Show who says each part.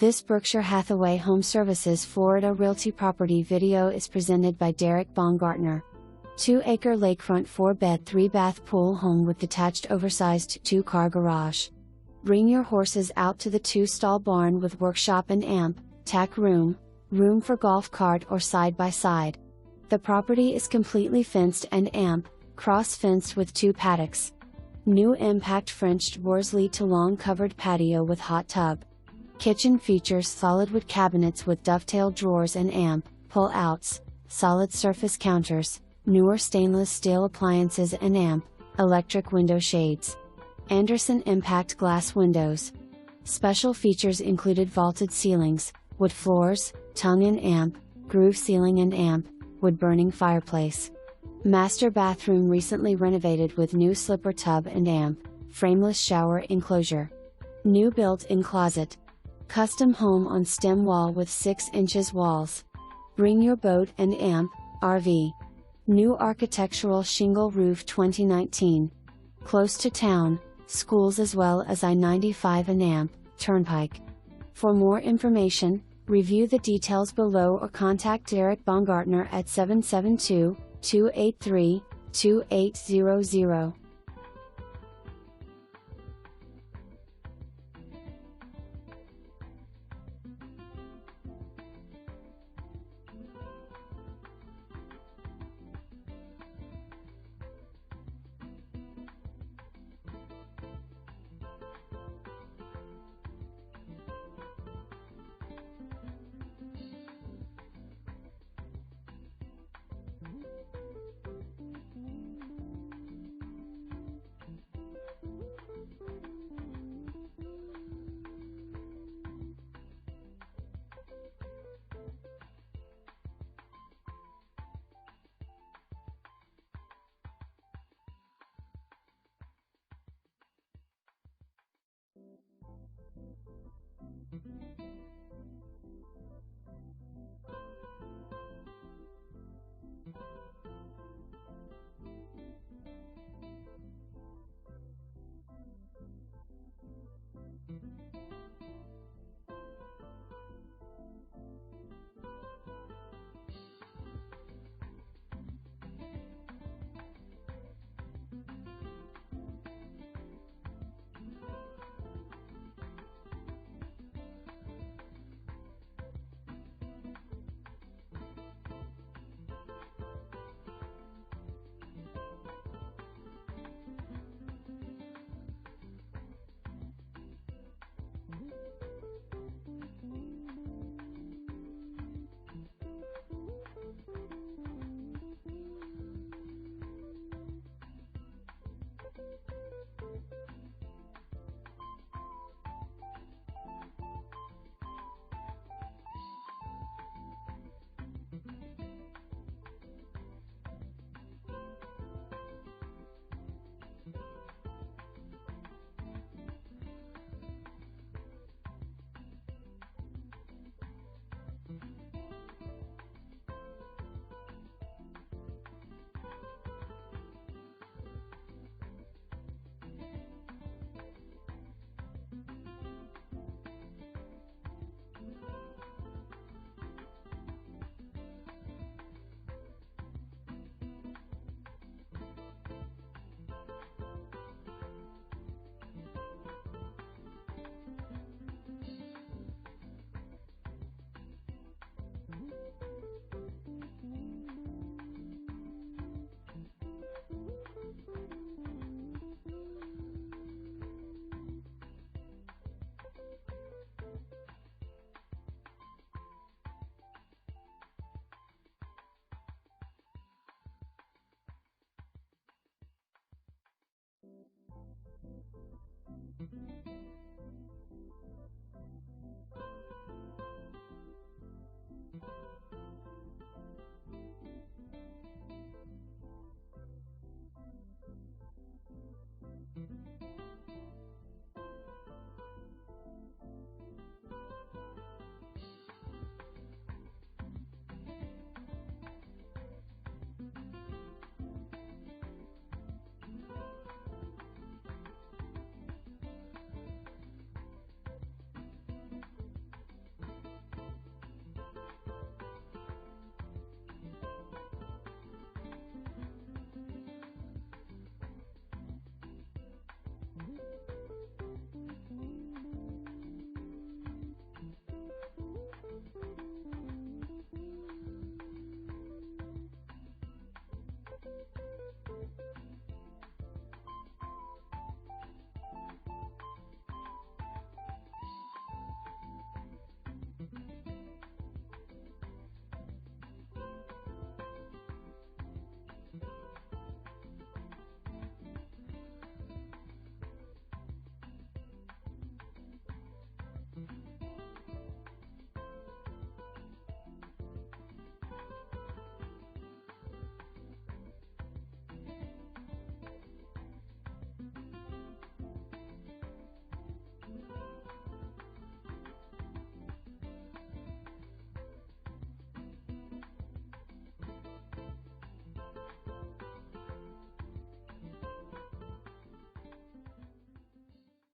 Speaker 1: This Berkshire Hathaway HomeServices Florida Realty property video is presented by Derek Baumgartner. 2-acre lakefront 4-bed 3-bath pool home with detached oversized 2-car garage. Bring your horses out to the 2-stall barn with workshop and amp, tack room, room for golf cart or side-by-side. The property is completely fenced and amp, cross-fenced with 2 paddocks. New impact French doors lead to long covered patio with hot tub. Kitchen features solid wood cabinets with dovetail drawers and amp, pull-outs, solid surface counters, newer stainless steel appliances and amp, electric window shades. Anderson impact glass windows. Special features included vaulted ceilings, wood floors, tongue and amp, groove ceiling and amp, wood-burning fireplace. Master bathroom recently renovated with new slipper tub and amp, frameless shower enclosure. New built-in closet. Custom home on stem wall with 6 inches walls. Bring your boat and amp, RV. New architectural shingle roof 2019. Close to town, schools as well as I-95 and amp, Turnpike. For more information, review the details below or contact Derek Baumgartner at 772-283-2800.